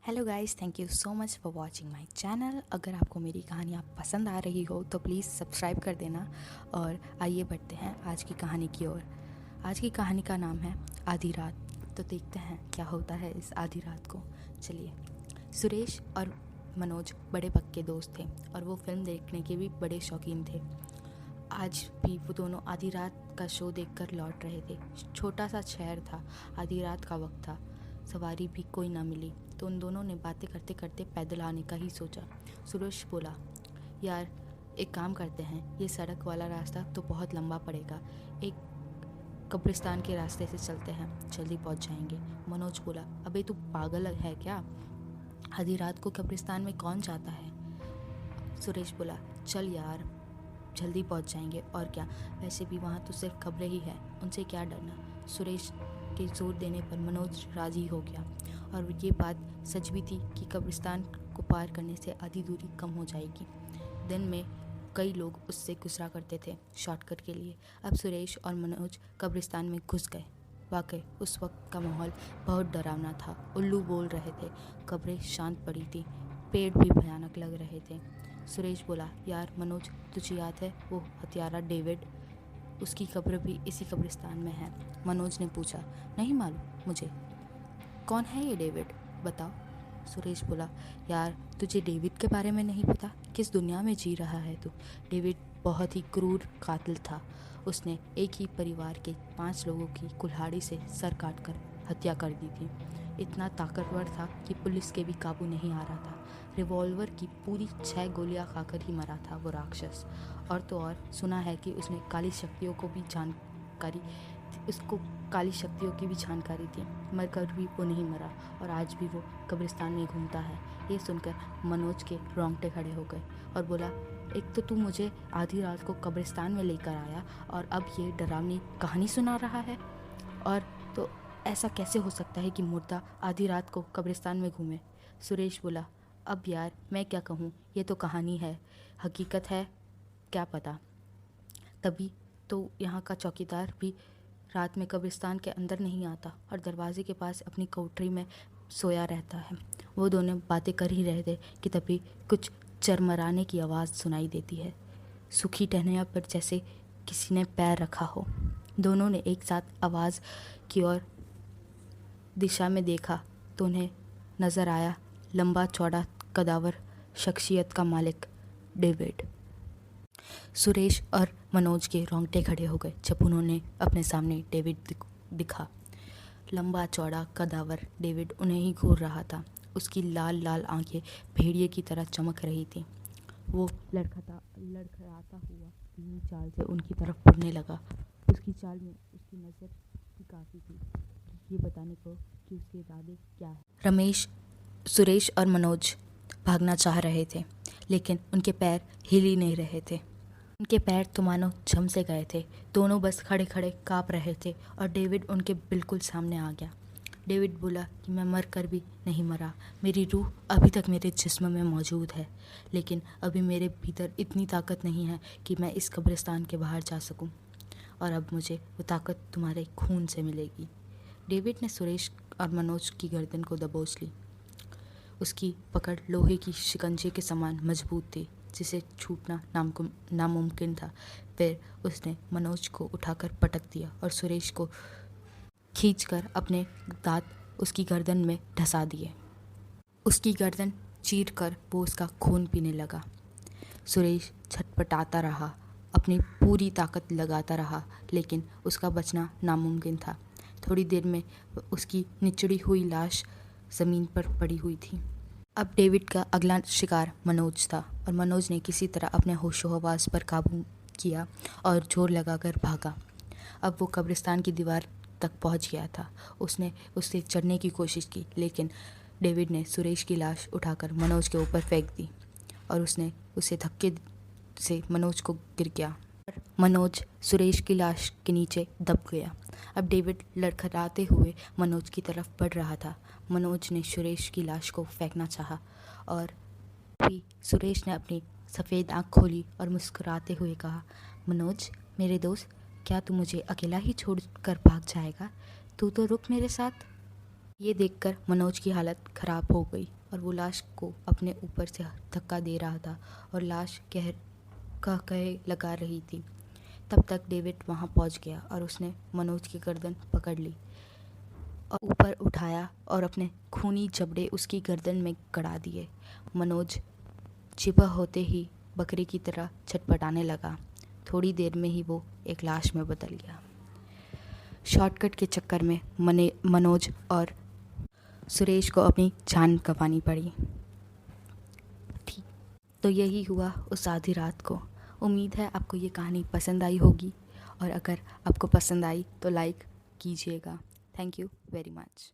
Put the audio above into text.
Hello guys, thank you so much for watching my channel. अगर आपको मेरी कहानियाँ पसंद आ रही हो तो प्लीज़ सब्सक्राइब कर देना। और आइए बढ़ते हैं आज की कहानी की ओर। आज की कहानी का नाम है आधी रात। तो देखते हैं क्या होता है इस आधी रात को। चलिए। सुरेश और मनोज बड़े पक्के दोस्त थे और वो फिल्म देखने के भी बड़े शौकीन थे। आज भी वो दोनों आधी रात का शो देखकर लौट रहे थे। छोटा सा शहर था, आधी रात का वक्त था, सवारी भी कोई ना मिली, तो उन दोनों ने बातें करते करते पैदल आने का ही सोचा। सुरेश बोला, यार एक काम करते हैं, ये सड़क वाला रास्ता तो बहुत लंबा पड़ेगा, एक कब्रिस्तान के रास्ते से चलते हैं, जल्दी पहुंच जाएंगे। मनोज बोला, अबे तू पागल है क्या, आधी रात को कब्रिस्तान में कौन जाता है। सुरेश बोला, चल यार, जल्दी पहुंच जाएंगे और क्या, वैसे भी वहाँ तो सिर्फ खबरें ही है, उनसे क्या डरना। सुरेश के जोर देने पर मनोज राजी हो गया और ये बात सच भी थी कि कब्रिस्तान को पार करने से आधी दूरी कम हो जाएगी। दिन में कई लोग उससे गुजरा करते थे शॉर्टकट के लिए। अब सुरेश और मनोज कब्रिस्तान में घुस गए। वाकई उस वक्त का माहौल बहुत डरावना था। उल्लू बोल रहे थे, कब्रें शांत पड़ी थी, पेड़ भी भयानक लग रहे थे। सुरेश बोला, यार मनोज, तुझे याद है वो हत्यारा डेविड, उसकी कब्र भी इसी कब्रिस्तान में है। मनोज ने पूछा, नहीं मालूम मुझे, कौन है ये डेविड, बताओ। सुरेश बोला, यार तुझे डेविड के बारे में नहीं पता, किस दुनिया में जी रहा है तू। डेविड बहुत ही क्रूर कातिल था। उसने एक ही परिवार के 5 लोगों की कुल्हाड़ी से सर काटकर हत्या कर दी थी। इतना ताकतवर था कि पुलिस के भी काबू नहीं आ रहा था। रिवॉल्वर की पूरी 6 गोलियां खाकर ही मरा था वो राक्षस। और तो और सुना है कि उसने काली शक्तियों की भी जानकारी थी, मरकर भी वो नहीं मरा और आज भी वो कब्रिस्तान में घूमता है। ये सुनकर मनोज के रोंगटे खड़े हो गए और बोला, एक तो तू मुझे आधी रात को कब्रिस्तान में लेकर आया और अब ये डरावनी कहानी सुना रहा है, और तो ऐसा कैसे हो सकता है कि मुर्दा आधी रात को कब्रिस्तान में घूमे। सुरेश बोला, अब यार मैं क्या कहूँ, ये तो कहानी है, हकीकत है क्या पता। तभी तो यहाँ का चौकीदार भी रात में कब्रिस्तान के अंदर नहीं आता और दरवाजे के पास अपनी कोठरी में सोया रहता है। वो दोनों बातें कर ही रहे थे कि तभी कुछ चरमराने की आवाज़ सुनाई देती है, सूखी टहनियों पर जैसे किसी ने पैर रखा हो। दोनों ने एक साथ आवाज़ की ओर दिशा में देखा तो उन्हें नज़र आया लंबा चौड़ा कदावर शख्सियत का मालिक डेविड। सुरेश और मनोज के रोंगटे खड़े हो गए जब उन्होंने अपने सामने डेविड दिखा। लंबा चौड़ा कदावर डेविड उन्हें ही घूर रहा था। उसकी लाल लाल आंखें भेड़िए की तरह चमक रही थी। वो लड़खड़ाता हुआ धीमी चाल से उनकी तरफ बढ़ने लगा। उसकी चाल में उसकी नज़र भी काफ़ी थी ये बताने को कि उसके इरादे क्या है। सुरेश और मनोज भागना चाह रहे थे, लेकिन उनके पैर हिल ही नहीं रहे थे। उनके पैर तो मानो जम से गए थे। दोनों बस खड़े खड़े काँप रहे थे और डेविड उनके बिल्कुल सामने आ गया। डेविड बोला कि मैं मर कर भी नहीं मरा, मेरी रूह अभी तक मेरे जिस्म में मौजूद है, लेकिन अभी मेरे भीतर इतनी ताकत नहीं है कि मैं इस कब्रिस्तान के बाहर जा सकूं, और अब मुझे वो ताकत तुम्हारे खून से मिलेगी। डेविड ने सुरेश और मनोज की गर्दन को दबोच ली। उसकी पकड़ लोहे की शिकंजे के समान मजबूत थी, जिसे छूटना नामुमकिन था। फिर उसने मनोज को उठाकर पटक दिया और सुरेश को खींचकर अपने दांत उसकी गर्दन में धंसा दिए। उसकी गर्दन चीरकर वो उसका खून पीने लगा। सुरेश छटपटाता रहा, अपनी पूरी ताकत लगाता रहा, लेकिन उसका बचना नामुमकिन था। थोड़ी देर में उसकी निचड़ी हुई लाश ज़मीन पर पड़ी हुई थी। अब डेविड का अगला शिकार मनोज था और मनोज ने किसी तरह अपने होशो-हवास पर काबू किया और जोर लगाकर भागा। अब वो कब्रिस्तान की दीवार तक पहुंच गया था। उसने उससे चढ़ने की कोशिश की, लेकिन डेविड ने सुरेश की लाश उठाकर मनोज के ऊपर फेंक दी और उसने उसे धक्के से मनोज को गिर गया। मनोज सुरेश की लाश के नीचे दब गया। अब डेविड लड़खड़ाते हुए मनोज की तरफ बढ़ रहा था। मनोज ने सुरेश की लाश को फेंकना चाहा और भी सुरेश ने अपनी सफ़ेद आंख खोली और मुस्कुराते हुए कहा, मनोज मेरे दोस्त, क्या तू मुझे अकेला ही छोड़कर भाग जाएगा? तू तो रुक मेरे साथ। ये देखकर मनोज की हालत ख़राब हो गई और वो लाश को अपने ऊपर से धक्का दे रहा था और लाश कह लगा रही थी। तब तक डेविड वहाँ पहुँच गया और उसने मनोज की गर्दन पकड़ ली और ऊपर उठाया और अपने खूनी जबड़े उसकी गर्दन में गड़ा दिए। मनोज चिपा होते ही बकरी की तरह छटपटाने लगा। थोड़ी देर में ही वो एक लाश में बदल गया। शॉर्टकट के चक्कर में मनोज और सुरेश को अपनी जान गंवानी पड़ी। ठीक, तो यही हुआ उस आधी रात को। उम्मीद है आपको ये कहानी पसंद आई होगी, और अगर आपको पसंद आई तो लाइक कीजिएगा। Thank you very much.